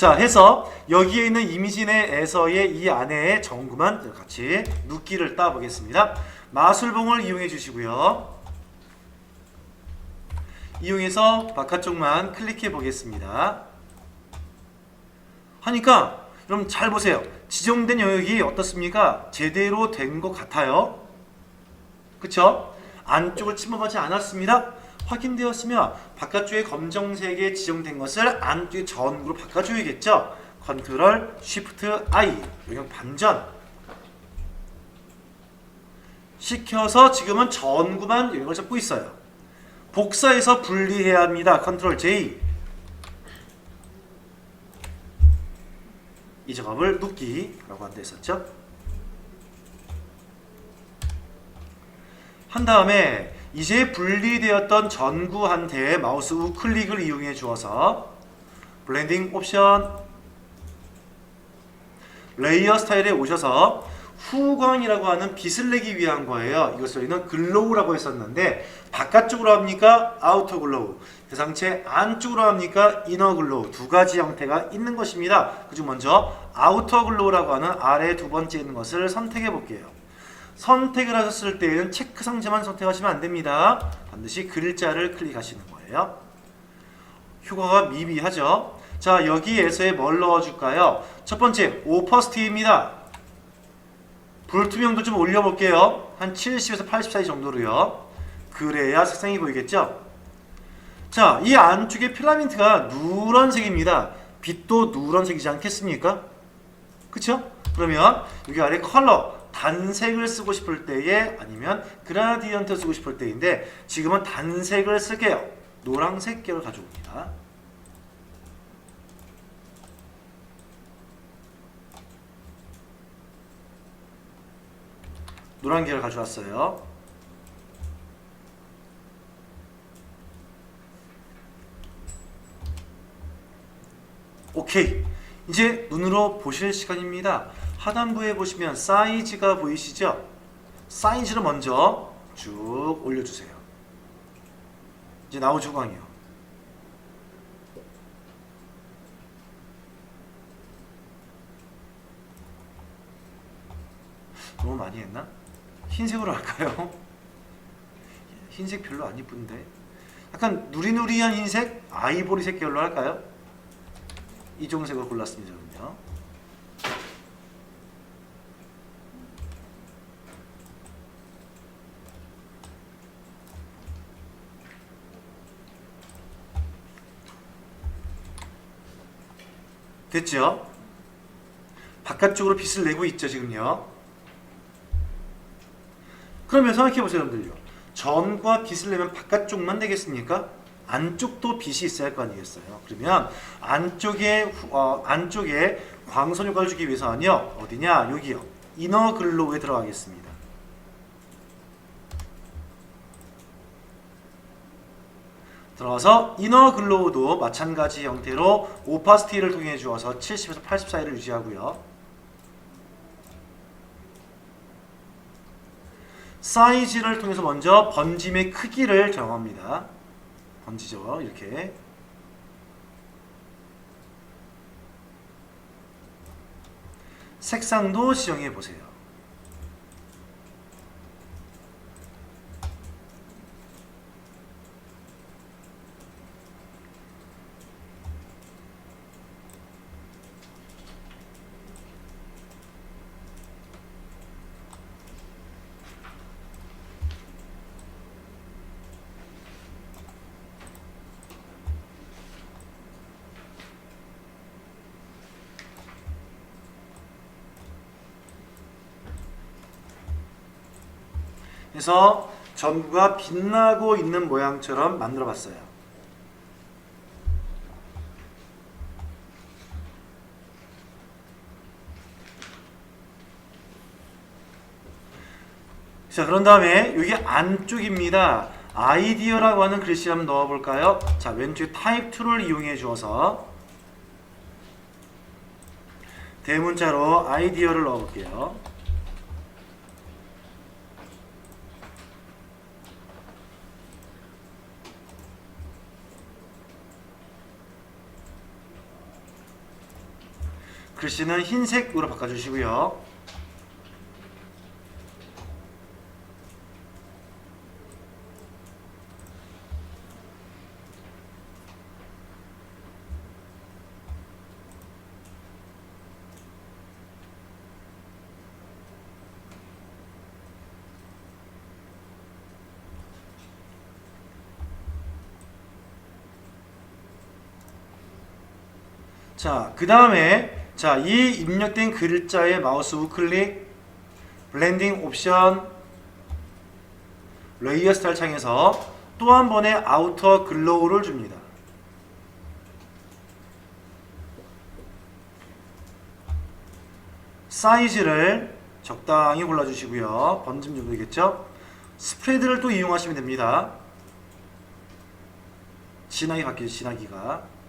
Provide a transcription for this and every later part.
자, 해서 여기에 있는 이미지네에서의 이 안에 전구만 같이 눕기를 따보겠습니다. 마술봉을 이용해 주시고요. 이용해서 바깥쪽만 클릭해 보겠습니다. 하니까 여러분 잘 보세요. 지정된 영역이 어떻습니까? 제대로 된 것 같아요. 그쵸? 안쪽을 침범하지 않았습니다. 확인되었으면 바깥쪽에 검정색에 지정된 것을 안쪽에 전구로 바꿔줘야겠죠. 컨트롤 쉬프트 I 영역 반전 시켜서 지금은 전구만 영역을 잡고 있어요. 복사해서 분리해야 합니다. 컨트롤 J 이 작업을 눕기라고 한다 했었죠. 한 다음에 이제 분리되었던 전구한테 마우스 우클릭을 이용해 주어서 블렌딩 옵션 레이어 스타일에 오셔서 후광이라고 하는 빛을 내기 위한 거예요. 이것을 우리는 글로우라고 했었는데 바깥쪽으로 합니까? 아우터 글로우. 대상체 안쪽으로 합니까? 이너 글로우. 두 가지 형태가 있는 것입니다. 그중 먼저 아우터 글로우라고 하는 아래 두 번째 있는 것을 선택해 볼게요. 선택을 하셨을 때에는 체크 상자만 선택하시면 안 됩니다. 반드시 글자를 클릭하시는 거예요. 효과가 미비하죠. 자, 여기에서의 뭘 넣어줄까요? 첫 번째, 오퍼스티입니다. 불투명도 좀 올려볼게요. 한 70에서 80 사이 정도로요. 그래야 색상이 보이겠죠? 자, 이 안쪽에 필라멘트가 누런색입니다. 빛도 누런색이지 않겠습니까? 그쵸? 그러면 여기 아래 컬러 단색을 쓰고 싶을 때에 아니면 그라디언트 쓰고 싶을 때인데 지금은 단색을 쓸게요. 노란색 계열 가져옵니다. 노란 계열 가져왔어요. 오케이. 이제 눈으로 보실 시간입니다. 하단부에 보시면 사이즈가 보이시죠? 사이즈를 먼저 쭉 올려주세요. 이제 나오죠, 광이요. 너무 많이 했나? 흰색으로 할까요? 흰색 별로 안 이쁜데. 약간 누리누리한 흰색, 아이보리색 계열로 할까요? 이 종색을 골랐습니다. 저는요. 됐죠? 바깥쪽으로 빛을 내고 있죠, 지금요. 그러면 생각해보세요, 여러분들요. 전과 빛을 내면 바깥쪽만 되겠습니까? 안쪽도 빛이 있어야 할 거 아니겠어요? 그러면 안쪽에 광선 효과를 주기 위해서는요, 어디냐? 여기요. 이너 글로우에 들어가겠습니다. 들어가서 이너 글로우도 마찬가지 형태로 오파시티를 통해 주어서 70에서 80 사이를 유지하고요. 사이즈를 통해서 먼저 번짐의 크기를 정합니다. 번지죠, 이렇게. 색상도 지정해 보세요. 그래서 전구가 빛나고 있는 모양처럼 만들어 봤어요. 자, 그런 다음에 여기 안쪽입니다. 아이디어라고 하는 글씨 한번 넣어 볼까요? 자, 왼쪽에 타입 툴을 이용해 주어서 대문자로 아이디어를 넣어 볼게요. 글씨는 흰색으로 바꿔주시고요. 자, 그 다음에 이 입력된 글자의 마우스 우클릭, 블렌딩 옵션, 레이어 스타일 창에서 또 한 번의 아우터 글로우를 줍니다. 사이즈를 적당히 골라주시고요. 번짐 정도 되겠죠? 스프레드를 또 이용하시면 됩니다. 진하게 바뀌죠, 진하기가.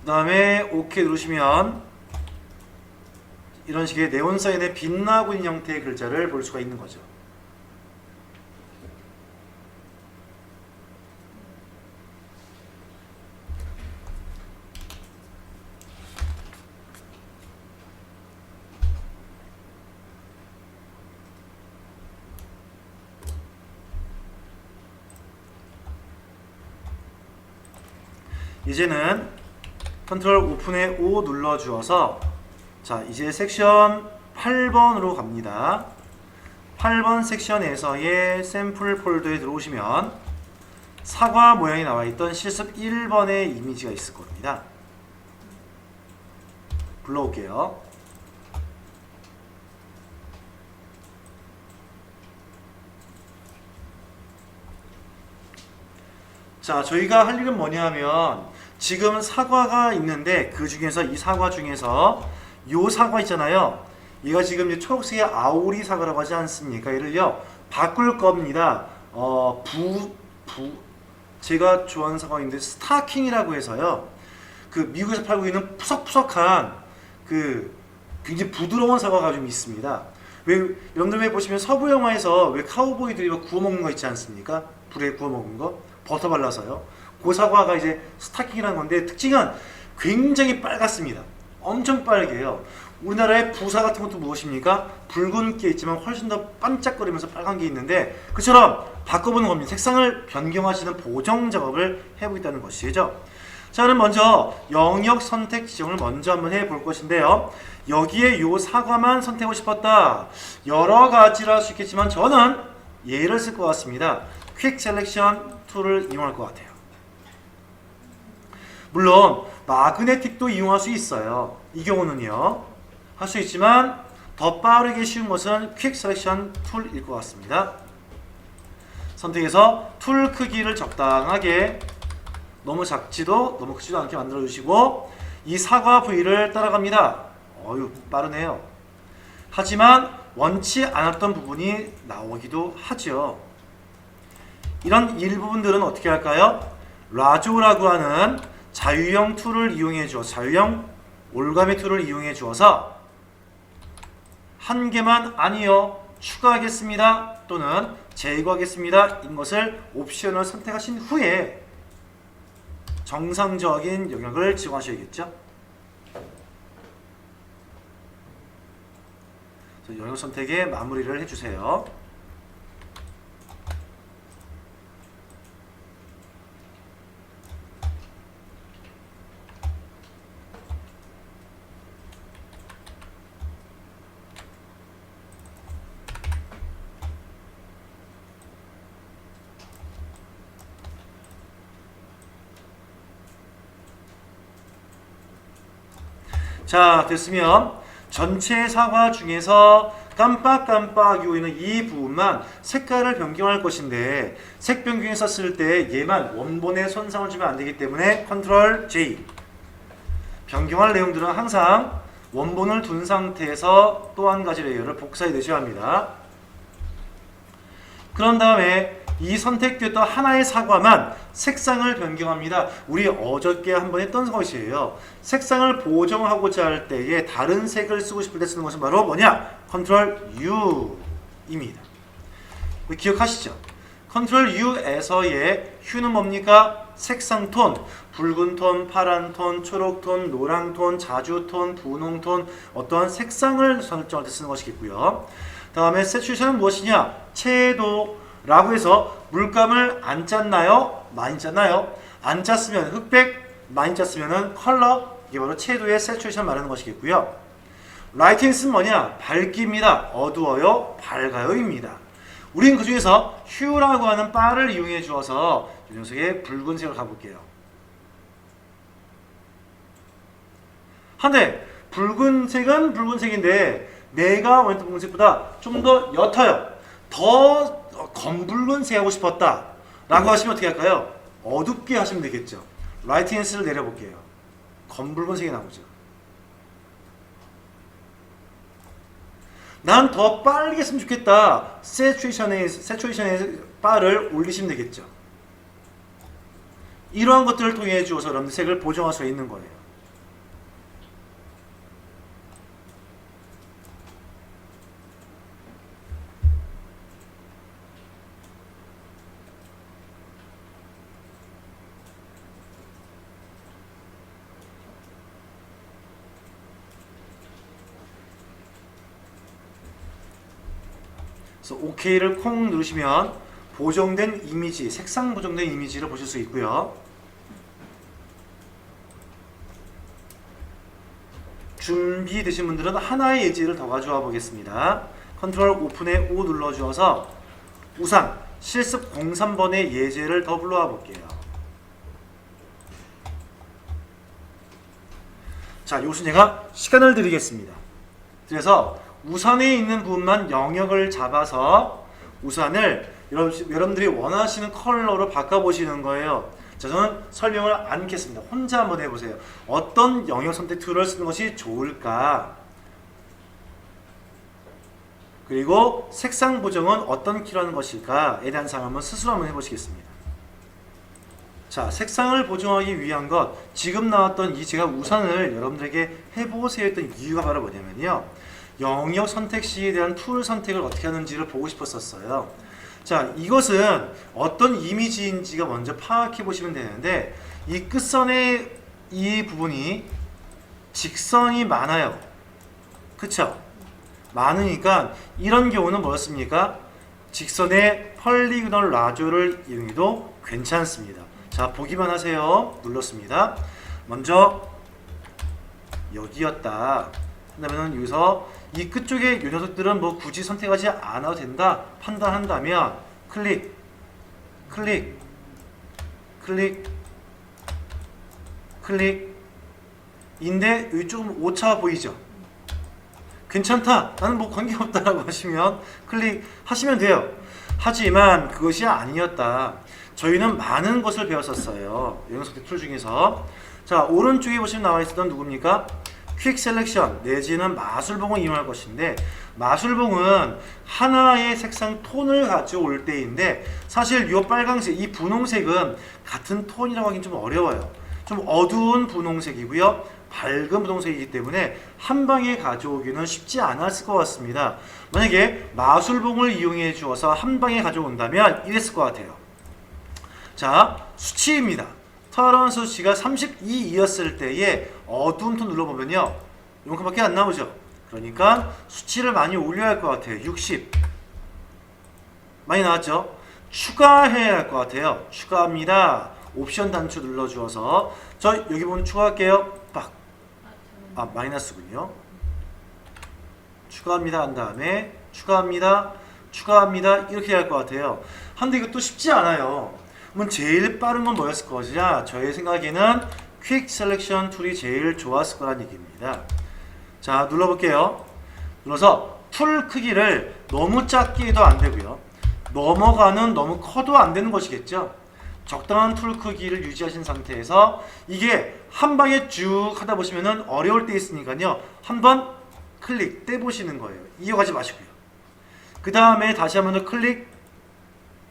그 다음에 OK 누르시면 이런 식의 네온사인에 빛나고 있는 형태의 글자를 볼 수가 있는 거죠. 이제는 컨트롤 오픈에 O 눌러 주어서 이제 섹션 8번으로 갑니다. 8번 섹션에서의 샘플 폴더에 들어오시면 사과 모양이 나와 있던 실습 1번의 이미지가 있을 겁니다. 불러올게요. 저희가 할 일은 뭐냐 하면 지금 사과가 있는데 그 중에서 이 사과 중에서 요 사과 있잖아요. 얘가 지금 초록색의 아오리 사과라고 하지 않습니까? 얘를요 바꿀 겁니다. 제가 좋아하는 사과인데 스타킹이라고 해서요. 그 미국에서 팔고 있는 푸석푸석한 그 굉장히 부드러운 사과가 좀 있습니다. 여러분들 왜 보시면 서부 영화에서 왜 카우보이들이 구워 먹는 거 있지 않습니까? 불에 구워 먹는 거 버터 발라서요. 그 사과가 이제 스타킹이라는 건데 특징은 굉장히 빨갛습니다. 엄청 빨개요. 우리나라의 부사 같은 것도 무엇입니까? 붉은게 있지만 훨씬 더 반짝거리면서 빨간 게 있는데 그처럼 바꿔보는 겁니다. 색상을 변경하시는 보정 작업을 해보겠다는 것이죠. 자, 그럼 먼저 영역 선택 지정을 먼저 한번 해볼 것인데요. 여기에 요 사과만 선택하고 싶었다. 여러 가지를 할 수 있겠지만 저는 얘를 쓸 것 같습니다. 퀵 셀렉션 툴을 이용할 것 같아요. 물론 마그네틱도 이용할 수 있어요. 이 경우는요. 할 수 있지만 더 빠르게 쉬운 것은 퀵 셀렉션 툴일 것 같습니다. 선택해서 툴 크기를 적당하게 너무 작지도 너무 크지도 않게 만들어 주시고 이 사과 부위를 따라갑니다. 어휴 빠르네요. 하지만 원치 않았던 부분이 나오기도 하죠. 이런 일부분들은 어떻게 할까요? 라조라고 하는 자유형 툴을 이용해 주어 자유형 올가미 툴을 이용해 주어서 한 개만 아니요 추가하겠습니다 또는 제거하겠습니다 인 것을 옵션을 선택하신 후에 정상적인 영역을 지정하셔야겠죠. 영역 선택에 마무리를 해주세요. 자, 됐으면 전체 사과 중에서 깜빡깜빡 요있는 이 부분만 색깔을 변경할 것인데 색 변경에 썼을 때 얘만 원본에 손상을 주면 안 되기 때문에 컨트롤 J. 변경할 내용들은 항상 원본을 둔 상태에서 또 한 가지 레이어를 복사해 두셔야 합니다. 그런 다음에 이 선택됐던 하나의 사과만 색상을 변경합니다. 우리 어저께 한번 했던 것이에요. 색상을 보정하고자 할 때에 다른 색을 쓰고 싶을 때 쓰는 것은 바로 뭐냐? 컨트롤 U입니다. 기억하시죠? 컨트롤 U에서의 U는 뭡니까? 색상 톤, 붉은 톤, 파란 톤, 초록 톤, 노랑 톤, 자주 톤, 분홍 톤, 어떠한 색상을 설정할 때 쓰는 것이겠고요. 다음에 세츄레이션은 무엇이냐? 채도라고 해서 물감을 안 짰나요? 많이 짰나요? 안 짰으면 흑백, 많이 짰으면 컬러, 이게 바로 채도의 세츄레이션 말하는 것이겠고요. 라이팅스는 뭐냐? 밝기입니다. 어두워요, 밝아요입니다. 우린 그 중에서 휴라고 하는 바를 이용해 주어서 이 녀석의 붉은색을 가볼게요. 한데 붉은색은 붉은색인데 내가 원했던 붉은색보다 좀 더 옅어요. 더 검붉은색 하고 싶었다 라고 하시면 어떻게 할까요? 어둡게 하시면 되겠죠. 라이트니스를 내려볼게요. 검붉은색이 나오죠. 난 더 빨리 했으면 좋겠다. 세츄레이션의 바를 올리시면 되겠죠. 이러한 것들을 통해 주어서 여러분들 색을 보정할 수 있는 거예요. 그래서 OK를 콩 누르시면 보정된 이미지, 색상 보정된 이미지를 보실 수 있고요. 준비되신 분들은 하나의 예제를 더 가져와 보겠습니다. 컨트롤 오픈에 O 눌러주어서 우선 실습 03번의 예제를 더 불러와 볼게요. 자, 이것은 제가 시간을 드리겠습니다. 그래서 우산에 있는 부분만 영역을 잡아서 우산을 여러분들이 원하시는 컬러로 바꿔보시는 거예요. 자, 저는 설명을 안 하겠습니다. 혼자 한번 해보세요. 어떤 영역 선택 툴을 쓰는 것이 좋을까? 그리고 색상 보정은 어떤 키로 하는 것일까에 대한 사항을 한번 스스로 한번 해보시겠습니다. 자, 색상을 보정하기 위한 것, 지금 나왔던 이 제가 우산을 여러분들에게 해보세요 했던 이유가 바로 뭐냐면요. 영역 선택 시에 대한 툴 선택을 어떻게 하는지를 보고 싶었었어요. 자, 이것은 어떤 이미지인지가 먼저 파악해 보시면 되는데, 이 끝선의 이 부분이 직선이 많아요. 그쵸? 많으니까 이런 경우는 뭐였습니까? 직선의 펄리그널 라조를 이용해도 괜찮습니다. 자, 보기만 하세요. 눌렀습니다. 먼저 여기였다 한다면 여기서 이 끝쪽에 이 녀석들은 뭐 굳이 선택하지 않아도 된다 판단한다면 클릭, 클릭, 클릭, 클릭 인데 여기 조금 오차 보이죠? 괜찮다, 나는 뭐 관계없다라고 하시면 클릭하시면 돼요. 하지만 그것이 아니었다. 저희는 많은 것을 배웠었어요. 영역 선택 툴 중에서. 자, 오른쪽에 보시면 나와 있었던 누굽니까? 퀵 셀렉션 내지는 마술봉을 이용할 것인데, 마술봉은 하나의 색상 톤을 가져올 때인데, 사실 이 빨강색, 이 분홍색은 같은 톤이라고 하긴 좀 어려워요. 좀 어두운 분홍색이고요, 밝은 분홍색이기 때문에 한 방에 가져오기는 쉽지 않았을 것 같습니다. 만약에 마술봉을 이용해 주어서 한 방에 가져온다면 이랬을 것 같아요. 자, 수치입니다. 터런 수치가 32이었을 때에 어두운 톤 눌러보면요, 이만큼밖에 안 나오죠. 그러니까 수치를 많이 올려야 할 것 같아요. 60 많이 나왔죠. 추가해야 할 것 같아요. 추가합니다. 옵션 단추 눌러주어서 저 여기 보면 추가할게요. 빡. 아, 마이너스군요. 추가합니다 한 다음에 추가합니다, 추가합니다 이렇게 해야 할 것 같아요. 한데 이것도 쉽지 않아요. 그러면 제일 빠른 건 뭐였을 것이냐? 저의 생각에는 퀵 셀렉션 툴이 제일 좋았을 거란 얘기입니다. 자, 눌러볼게요. 눌러서 툴 크기를 너무 작게 해도 안 되고요, 넘어가는 너무 커도 안 되는 것이겠죠. 적당한 툴 크기를 유지하신 상태에서 이게 한 방에 쭉 하다 보시면은 어려울 때 있으니까요, 한번 클릭 떼보시는 거예요. 이어가지 마시고요. 그 다음에 다시 한번 더 클릭,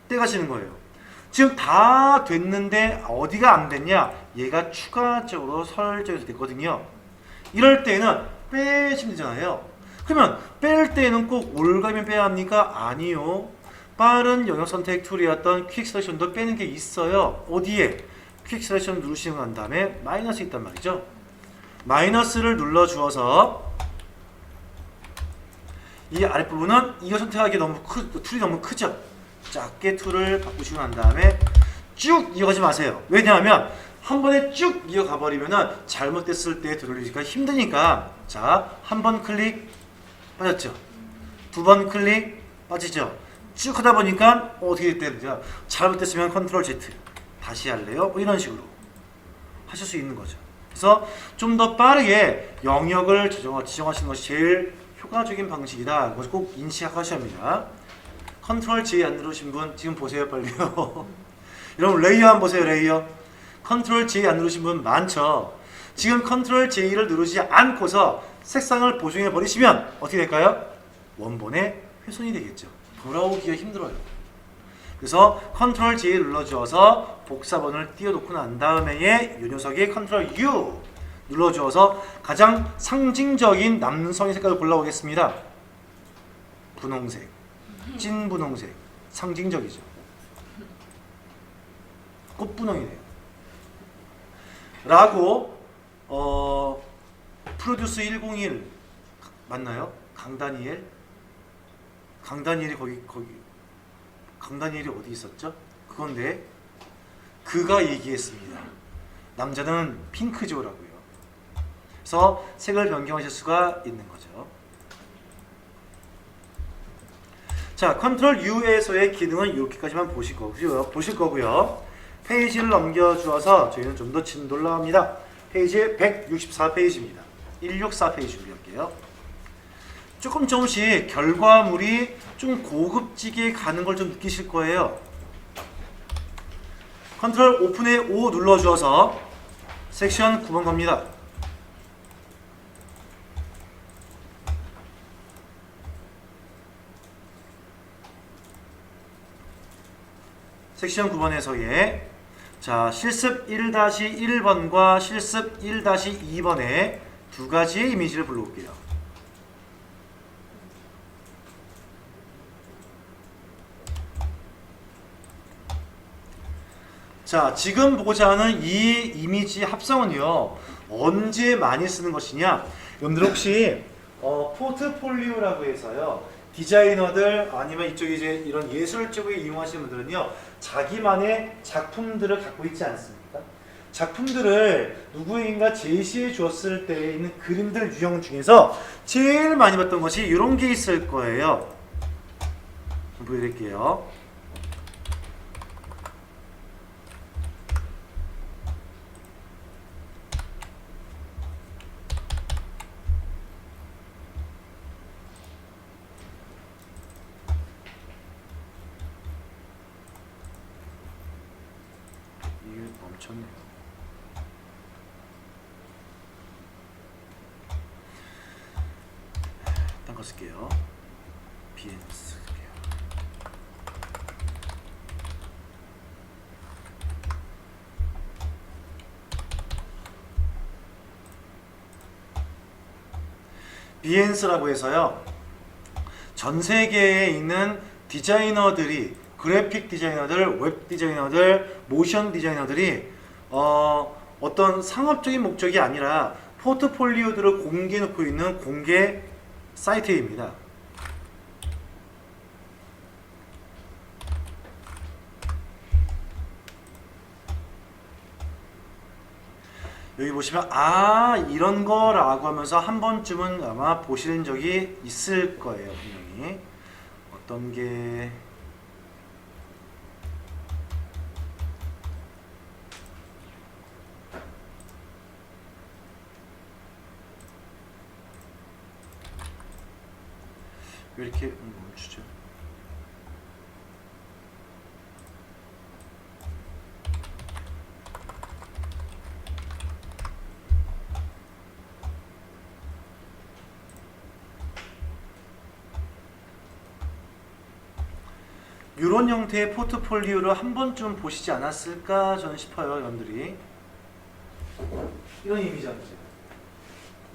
떼가시는 거예요. 지금 다 됐는데 어디가 안 됐냐? 얘가 추가적으로 설정이 됐거든요. 이럴 때는 빼시면 되잖아요. 그러면 뺄 때는 꼭 올가면 빼야 합니까? 아니요. 빠른 영역 선택 툴이었던 퀵 셀렉션도 빼는 게 있어요. 어디에? 퀵 셀렉션 누르시고 난 다음에 마이너스 있단 말이죠. 마이너스를 눌러 주어서 이 아랫부분은 이거 선택하기 너무 툴이 너무 크죠. 작게 툴을 바꾸시고 난 다음에 쭉 이어가지 마세요. 왜냐하면 한 번에 쭉 이어가 버리면은 잘못됐을 때 되돌리기가 힘드니까. 자, 한 번 클릭 빠졌죠. 두 번 클릭 빠지죠. 쭉 하다 보니까 어떻게 됐대요? 잘못됐으면 컨트롤 Z 다시 할래요? 뭐 이런 식으로 하실 수 있는 거죠. 그래서 좀 더 빠르게 영역을 지정하시는 것이 제일 효과적인 방식이다. 그것을 꼭 인식하셔야 합니다. 컨트롤 J 안 누르신 분 지금 보세요, 빨리요. 여러분 레이어 한번 보세요. 레이어 컨트롤 J 안 누르신 분 많죠. 지금 컨트롤 J를 누르지 않고서 색상을 보정해 버리시면 어떻게 될까요? 원본에 훼손이 되겠죠. 돌아오기가 힘들어요. 그래서 컨트롤 J 눌러주어서 복사본을 띄워놓고 난 다음에 이 녀석이 컨트롤 U 눌러주어서 가장 상징적인 남성의 색깔을 골라오겠습니다. 분홍색, 찐 분홍색, 상징적이죠. 꽃분홍이네요. 라고 프로듀스 101 맞나요? 강다니엘? 강다니엘이 거기 강다니엘이 어디 있었죠? 그건데 그가 얘기했습니다. 남자는 핑크죠라고요. 그래서 색을 변경하실 수가 있는 거죠. 자, 컨트롤 U에서의 기능은 이렇게까지만 보실 거고요. 페이지를 넘겨주어서 저희는 좀 더 진도를 나갑니다. 페이지 164페이지입니다. 164페이지 준비할게요. 조금씩 결과물이 좀 고급지게 가는 걸 좀 느끼실 거예요. 컨트롤 오픈에 O 눌러주어서 섹션 9번 갑니다. 섹션 9번에서의 자, 실습 1-1번과 실습 1-2번의 두 가지의 이미지를 불러올게요. 자, 지금 보고자 하는 이 이미지 합성은요, 언제 많이 쓰는 것이냐? 여러분들 혹시 포트폴리오라고 해서요, 디자이너들 아니면 이쪽에 이제 이런 예술 쪽에 이용하시는 분들은요, 자기만의 작품들을 갖고 있지 않습니까? 작품들을 누구인가 제시해 주었을 때 있는 그림들 유형 중에서 제일 많이 봤던 것이 이런 게 있을 거예요. 보여드릴게요. 이게 멈췄네요. 딴 거 쓸게요. BN 쓸게요. 비엔스라고 해서요, 전 세계에 있는 디자이너들이, 그래픽 디자이너들, 웹 디자이너들, 모션 디자이너들이 어떤 상업적인 목적이 아니라 포트폴리오들을 공개해 놓고 있는 공개 사이트입니다. 여기 보시면 아, 이런 거라고 하면서 한 번쯤은 아마 보시는 적이 있을 거예요. 분명히 어떤 게 왜 이렇게 멈추죠? 이런 형태의 포트폴리오를 한 번쯤 보시지 않았을까 저는 싶어요, 여러분들이. 이런 이미지입니다.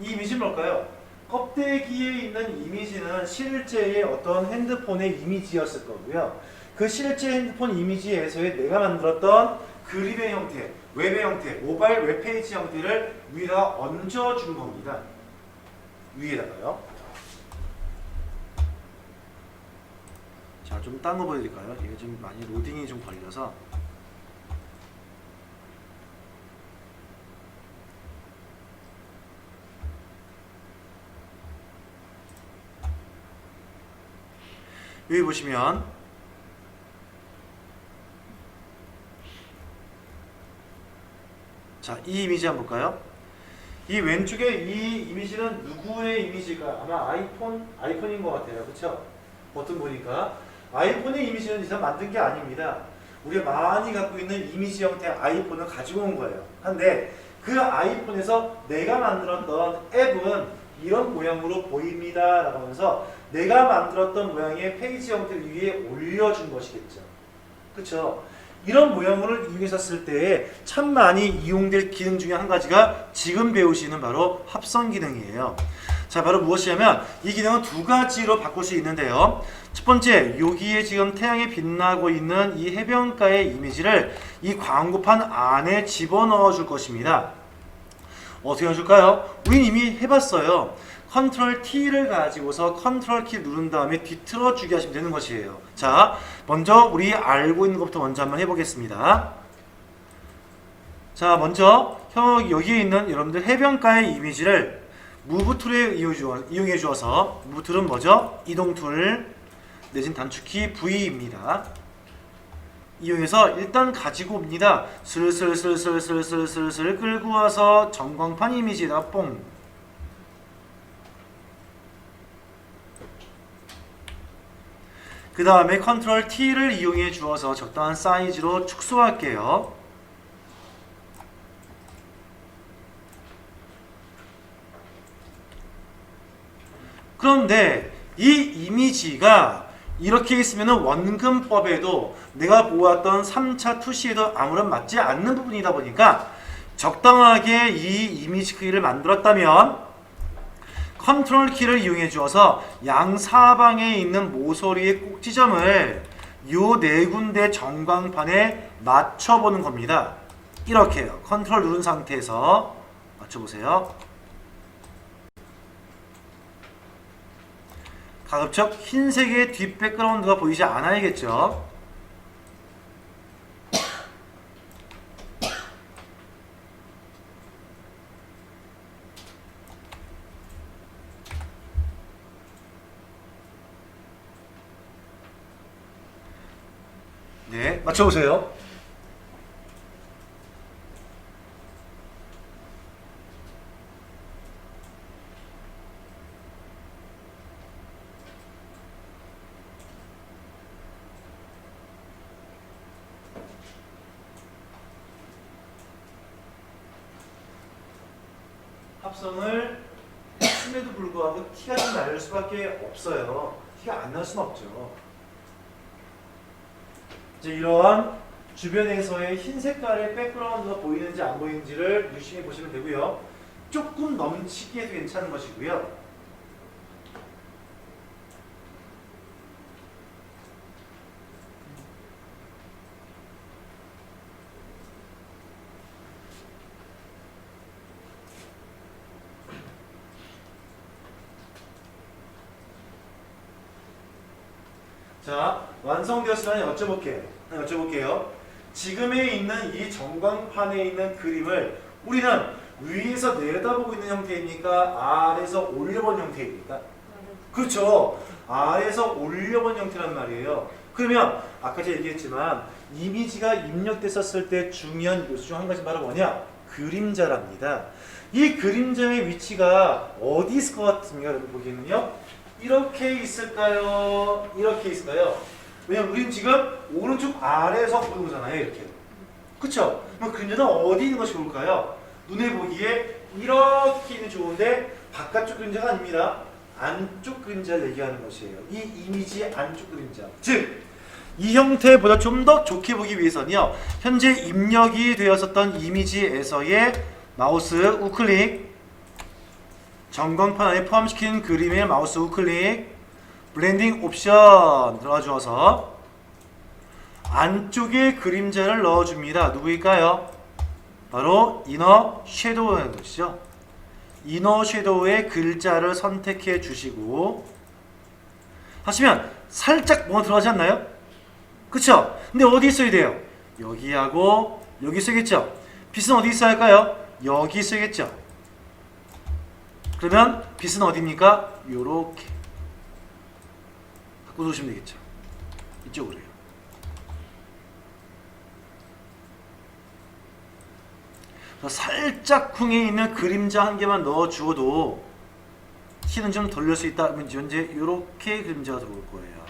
이 이미지는 뭘까요? 껍데기에 있는 이미지는 실제의 어떤 핸드폰의 이미지였을 거고요. 그 실제 핸드폰 이미지에서의 내가 만들었던 그림의 형태, 웹의 형태, 모바일 웹페이지 형태를 위에다 얹어준 겁니다. 위에다가요. 자, 좀 딴 거 보여드릴까요? 이게 좀 많이 로딩이 좀 걸려서. 여기 보시면 자, 이 이미지 한번 볼까요? 이 왼쪽에 이 이미지는 누구의 이미지가 아마 아이폰인 것 같아요. 그렇죠? 버튼 보니까 아이폰의 이미지는 이 사람 만든 게 아닙니다. 우리가 많이 갖고 있는 이미지 형태의 아이폰을 가지고 온 거예요. 근데 그 아이폰에서 내가 만들었던 앱은 이런 모양으로 보입니다 라고 하면서 내가 만들었던 모양의 페이지 형태를 위에 올려준 것이겠죠. 그렇죠? 이런 모양을 이용했었을 때 참 많이 이용될 기능 중에 한 가지가 지금 배우시는 바로 합성 기능이에요. 자, 바로 무엇이냐면 이 기능은 두 가지로 바꿀 수 있는데요. 첫 번째, 여기에 지금 태양이 빛나고 있는 이 해변가의 이미지를 이 광고판 안에 집어넣어 줄 것입니다. 어떻게 해줄까요? 우린 이미 해봤어요. 컨트롤 T를 가지고서 컨트롤 키 누른 다음에 뒤틀어 주게 하시면 되는 것이에요. 자, 먼저 우리 알고 있는 것부터 먼저 한번 해보겠습니다. 자, 먼저 여기에 있는 여러분들 해변가의 이미지를 무브 툴에 이용해 주어서, 무브 툴은 뭐죠? 이동 툴 내진 단축키 V입니다. 이용해서 일단 가지고 옵니다. 슬슬슬슬슬슬슬슬 끌고 와서 전광판 이미지에다가 뽕. 그 다음에 컨트롤 T를 이용해 주어서 적당한 사이즈로 축소할게요. 그런데 이 이미지가 이렇게 있으면 원근법에도 내가 보았던 3차 투시에도 아무런 맞지 않는 부분이다 보니까 적당하게 이 이미지 크기를 만들었다면 컨트롤 키를 이용해 주어서 양사방에 있는 모서리의 꼭지점을 요 네 군데 전광판에 맞춰보는 겁니다. 이렇게요. 컨트롤 누른 상태에서 맞춰보세요. 가급적 흰색의 뒷 백그라운드가 보이지 않아야겠죠. 네, 맞춰보세요. 합성을 했음에도 불구하고 티가 좀 날 수밖에 없어요. 티가 안 날 수는 없죠. 이제 이러한 주변에서의 흰 색깔의 백그라운드가 보이는지 안 보이는지를 유심히 보시면 되고요. 조금 넘치게 해도 괜찮은 것이고요. 자, 완성되었으면 여쭤볼게요. 지금에 있는 이 전광판에 있는 그림을 우리는 위에서 내려다보고 있는 형태입니까? 아래에서 올려본 형태입니까? 그렇죠. 아래에서 올려본 형태란 말이에요. 그러면 아까 제가 얘기했지만 이미지가 입력됐었을 때 중요한 요소 중 한 가지 바로 뭐냐? 그림자랍니다. 이 그림자의 위치가 어디 있을 것 같습니까? 여러분 보기에는요. 이렇게 있을까요? 이렇게 있을까요? 왜냐면 우리는 지금 오른쪽 아래에서 보는 거잖아요. 이렇게. 그쵸? 그럼 그림자는 어디 있는 것이 좋을까요? 눈에 보기에 이렇게 있는 좋은데 바깥쪽 그림자가 아닙니다. 안쪽 그림자를 얘기하는 것이에요. 이 이미지의 안쪽 그림자. 즉 이 형태보다 좀 더 좋게 보기 위해서는요. 현재 입력이 되었었던 이미지에서의 마우스 우클릭, 전광판 안에 포함시킨 그림의 마우스 우클릭, 블렌딩 옵션 들어가 주어서 안쪽에 그림자를 넣어줍니다. 누구일까요? 바로 이너 섀도우라는 것이죠. 이너 섀도우의 글자를 선택해 주시고 하시면 살짝 뭐가 들어가지 않나요? 그쵸? 근데 어디 있어야 돼요? 여기하고 여기 쓰겠죠? 빛은 어디 있어야 할까요? 여기 쓰겠죠? 그러면 빛은 어디입니까? 요렇게 갖고 두시면 되겠죠? 이쪽으로요. 살짝 쿵에 있는 그림자 한 개만 넣어 주어도 키는 좀 돌릴 수 있다. 그러면 현재 이렇게 그림자가 들어올 거예요.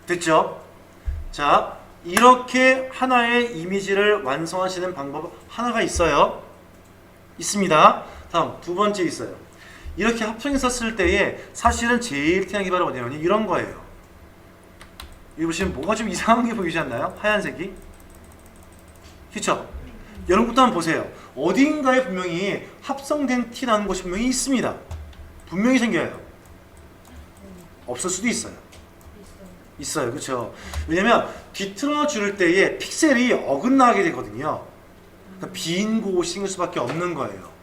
됐죠? 자, 이렇게 하나의 이미지를 완성하시는 방법 하나가 있어요. 있습니다. 다음 두 번째 있어요. 이렇게 합성해서 쓸 때에 사실은 제일 티나게 바로 뭐냐면 이런 거예요. 여기 보시면 뭐가 좀 이상한 게 보이지 않나요? 하얀색이. 그쵸? 여러분부터 한번 보세요. 어딘가에 분명히 합성된 티 나는 곳이 분명히 있습니다. 분명히 생겨요. 없을 수도 있어요. 있어요. 그쵸? 왜냐면 뒤틀어 줄 때에 픽셀이 어긋나게 되거든요. 그러니까 빈 곳이 생길 수밖에 없는 거예요.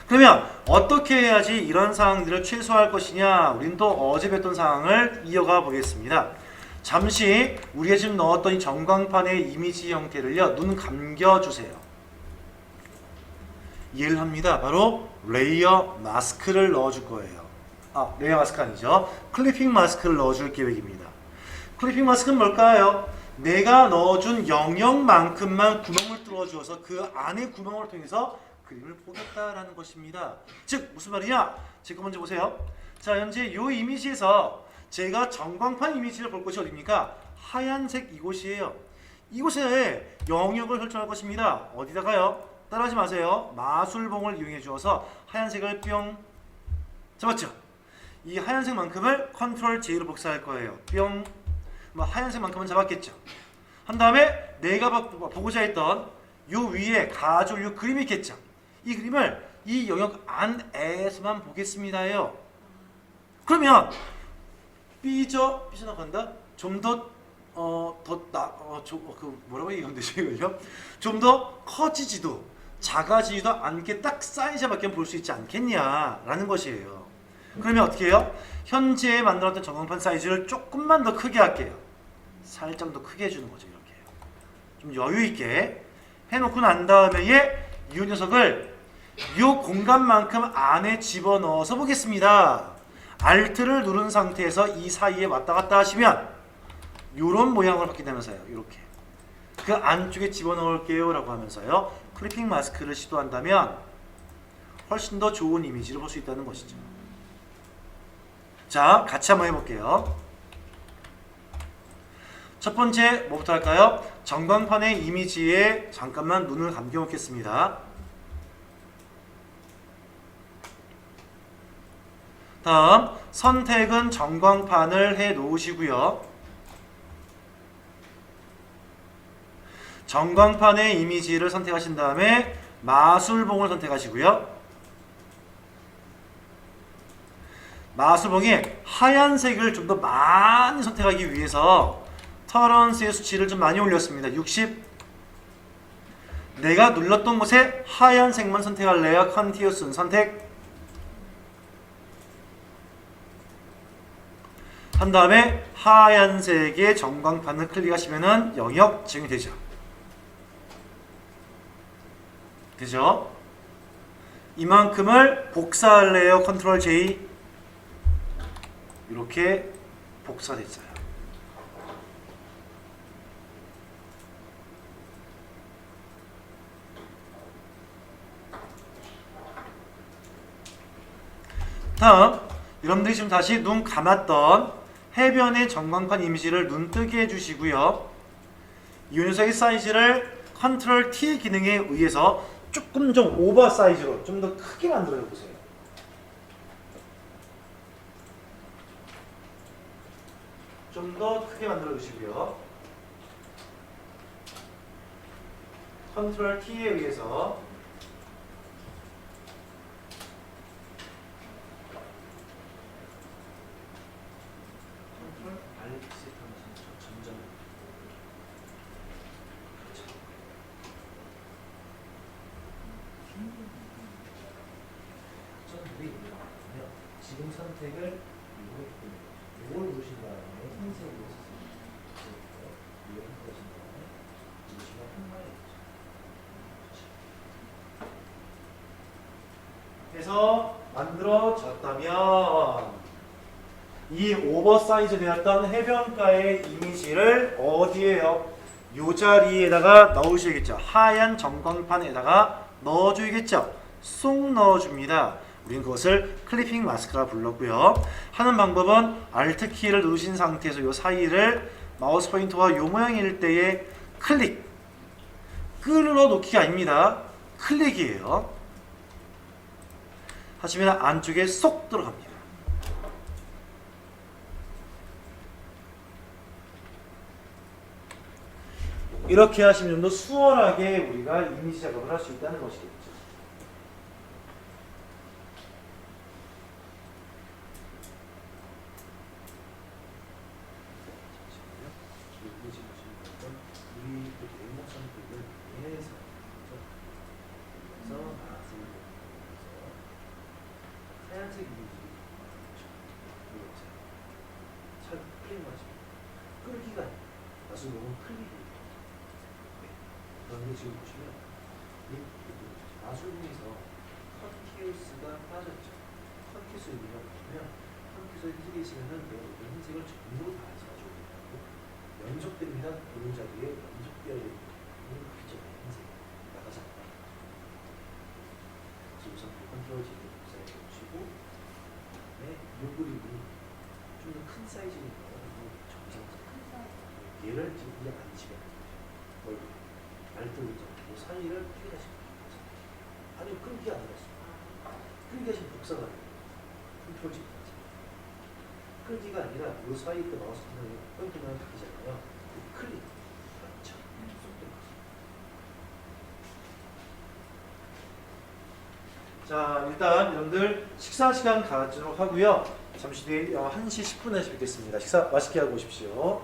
그러면 어떻게 해야지 이런 상황들을 최소화할 것이냐, 우린 또 어제 뵀던 상황을 이어가 보겠습니다. 잠시 우리가 지금 넣었던 이 전광판의 이미지 형태를요, 눈 감겨주세요. 이해를 합니다. 바로 레이어 마스크를 넣어줄 거예요. 레이어 마스크 아니죠. 클리핑 마스크를 넣어줄 계획입니다. 클리핑 마스크는 뭘까요? 내가 넣어준 영역만큼만 구멍을 뚫어주어서 그 안에 구멍을 통해서 그림을 보겠다라는 것입니다. 즉 무슨 말이냐? 제거 먼저 보세요. 자, 현재 이 이미지에서 제가 전광판 이미지를 볼 곳이 어디입니까? 하얀색 이곳이에요. 이곳에 영역을 설정할 것입니다. 어디다가요? 따라하지 마세요. 마술봉을 이용해 주어서 하얀색을 뿅 잡았죠? 이 하얀색만큼을 컨트롤 J로 복사할 거예요. 뿅. 하얀색만큼은 잡았겠죠? 한 다음에 내가 보고자 했던 요 위에 가져올 요 그림이 있겠죠? 이 그림을 이 영역 안에서만 보겠습니다요. 그러면 삐져나간다? 좀 더 뭐라고 얘기하면 되죠, 이걸요? 좀 더 커지지도 작아지지도 않게 딱 사이즈밖에 볼 수 있지 않겠냐라는 것이에요. 그러면 어떻게 해요? 현재 만들었던 전광판 사이즈를 조금만 더 크게 할게요. 살짝 더 크게 해주는 거죠. 이렇게 좀 여유 있게 해놓고 난 다음에 이 녀석을 이 공간만큼 안에 집어넣어서 보겠습니다. Alt를 누른 상태에서 이 사이에 왔다 갔다 하시면 이런 모양을 받게 되면서요. 이렇게 그 안쪽에 집어넣을게요 라고 하면서요. 클리핑 마스크를 시도한다면 훨씬 더 좋은 이미지를 볼 수 있다는 것이죠. 자, 같이 한번 해볼게요. 첫 번째 뭐부터 할까요? 전광판의 이미지에 잠깐만 눈을 감겨 놓겠습니다. 다음 선택은 전광판을 해 놓으시고요. 전광판의 이미지를 선택하신 다음에 마술봉을 선택하시고요. 마술봉에 하얀색을 좀 더 많이 선택하기 위해서 터런스의 수치를 좀 많이 올렸습니다. 60. 내가 눌렀던 곳에 하얀색만 선택할래요? 컨티뉴스 선택. 한 다음에 하얀색의 전광판을 클릭하시면은 영역 지정이 되죠. 그죠? 이만큼을 복사할래요? 컨트롤 J. 이렇게 복사됐어요. 다음 여러분들이 지금 다시 눈 감았던 해변의 전광판 이미지를 눈뜨게 해주시고요. 이 녀석의 사이즈를 컨트롤 T 기능에 의해서 조금 좀 오버 사이즈로 좀 더 크게 만들어 보세요. 좀 더 크게 만들어 주시고요. 컨트롤 T에 의해서 컨트롤 R 비슷하면서 점점 저는 우리 뭐냐면 지금 선택을 이걸 누르신 다음에 흰색으로 쓰세요. 이걸 누르신 다음에 누르시면 한마디 해서 만들어졌다면 이 오버사이즈 되었던 해변가의 이미지를 어디에요? 요 자리에다가 넣으셔야겠죠. 하얀 전광판에다가 넣어줘야겠죠. 쏙 넣어줍니다. 우린 그것을 클리핑 마스크라 불렀고요. 하는 방법은 Alt 키를 누르신 상태에서 요 사이를 마우스 포인터가 요 모양일 때에 클릭. 끌어놓기가 아닙니다. 클릭이에요. 하시면 안쪽에 쏙 들어갑니다. 이렇게 하시면 좀 더 수월하게 우리가 이미지 작업을 할 수 있다는 것이겠죠. 하얀색 이미지 잘 클릭하시면 끌기가 나중에 보면 클릭이 그런데 지금 보시면 마술에서 컨티우스가 빠졌죠. 컨티우스 의미가 뭐냐면 컨티우스에 흰색이 있으면 내가 흰색을 전부 다 해서 가지고 있고 연속됩니다. 오른 자리에 연속되어야 되는 그죠. 흰색 나가지 않다. 지금 우선 컨트롤 G를 복사해 주시고 요 그림이 좀 더 큰 사이즈니까 정상적 얘를 지금 그냥 안 집어넣는 거죠. 말뚝이죠. 이 사이를 클릭하시면 됩니다. 아니면 끌기 안 들었습니다. 끌기 하시면 복사가 돼요. 컨트롤 G 끌기가 아니라 이 사이 때 마우스 키는 포인트만 바뀌잖아요. 클릭. 그렇죠. 자, 일단 여러분들 식사 시간 가지도록 하고요. 잠시 뒤에 1시 10분에 뵙겠습니다. 식사 맛있게 하고 오십시오.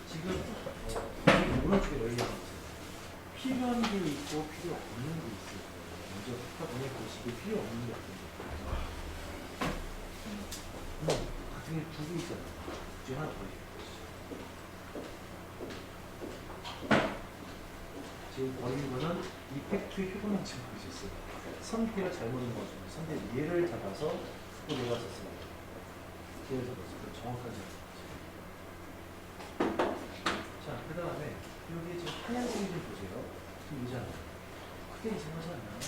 지금 오른쪽에 열려 필요한 게 있고 필요 없는 게 있어요. 먼저 보내 보시고 필요 없는 게 어떤 게 같은 게 두 개 있잖아요. 그 중에 하나 보여주세요. 지금 버린 거는 이펙트 효과만 지금 보셨어요. 선택을 잘못한 거죠. 선택 얘를 잡아서 또 내가 썼습니다. 얘를 잡아서 정확하지 않죠. 자, 그 다음에 여기 지금 하얀색이 좀 보세요. 지금 이잖아요. 크게 이상하지 않나요?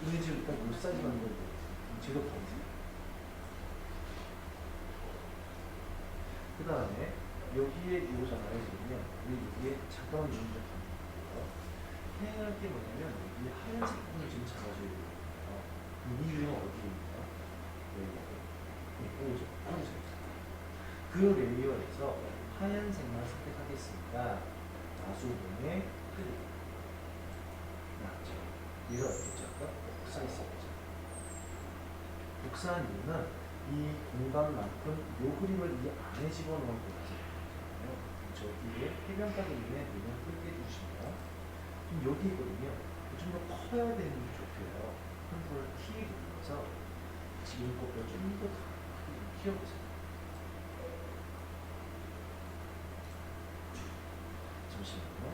이게 지금 일단 몇 사이즈 가는 건데 제도 보세요. 그 다음에 여기에 이거잖아요. 지금요. 여기에 잠깐만 눈 좀 해야 할 게 뭐냐면 이 하얀색 부분을 지금 잡아줘야 돼요. 이 이유가 어디입니까? 오죠. 하얀색. 그 레이어에서 하얀색만 선택하겠습니다. 나수분의 클릭. 맞죠? 이런 어떻게 아까 복사했었죠. 복사한 이유는 이 공간만큼 요 그림을 이 안에 집어넣은 거거든요. 저기에 해변가 그림에 눈을 끌게 해주시면 좀 여기 있거든요. 좀 더 커야 되는 게 좋고요. 컨트롤 T 눌러서 지금 것보다 좀 더 키워보세요. 잠시만요.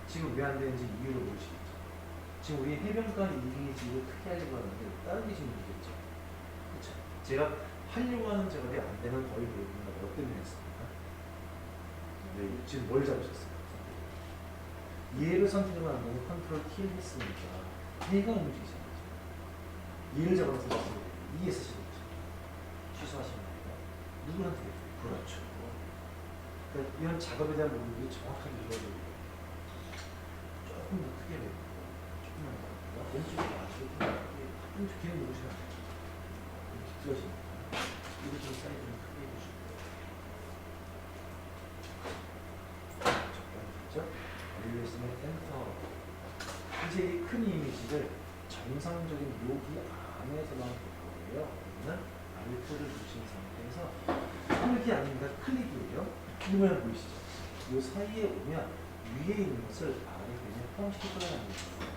지금 왜 안 되는지 이유를 모르시겠죠? 지금 우리 해변가 이미지를 크게 하려고 하는데 다른 게 지금 문제겠죠? 그렇죠? 제가 하려고 하는 작업이 안 되면 거의 대부분 뭐 때문에 했습니까? 네, 지금 뭘 잡으셨어요? 얘를 선택을 하는 거는 컨트롤 T를 했으니까 얘가 움직이시는 거죠. 얘를 잡아서 쓰시면 이게 쓰시는 거죠. 취소하시면 됩니다. 누구한테? 그렇죠. 그러니까 이런 작업에 대한 목록이 정확하게 이루어져요. 조금 더 크게 내고 조금만 더 왼쪽에 놔주고 왼쪽 뒤에 누르시면 안 돼요. 이렇게 들어집니다. 이거 좀 사이즈 좀 크게 해주시고 적당히 됐죠? 올리시면 엔터. 이제 이 큰 이미지를 정상적인 여기 안에서만 볼 거예요. 그러면 Alt를 누르신 상태에서 클릭이 아닙니다. 클릭이에요. 이 모양 보이시죠? 이 사이에 오면 위에 있는 것을 아래 그냥 펌시켜 끌어내는 거예요.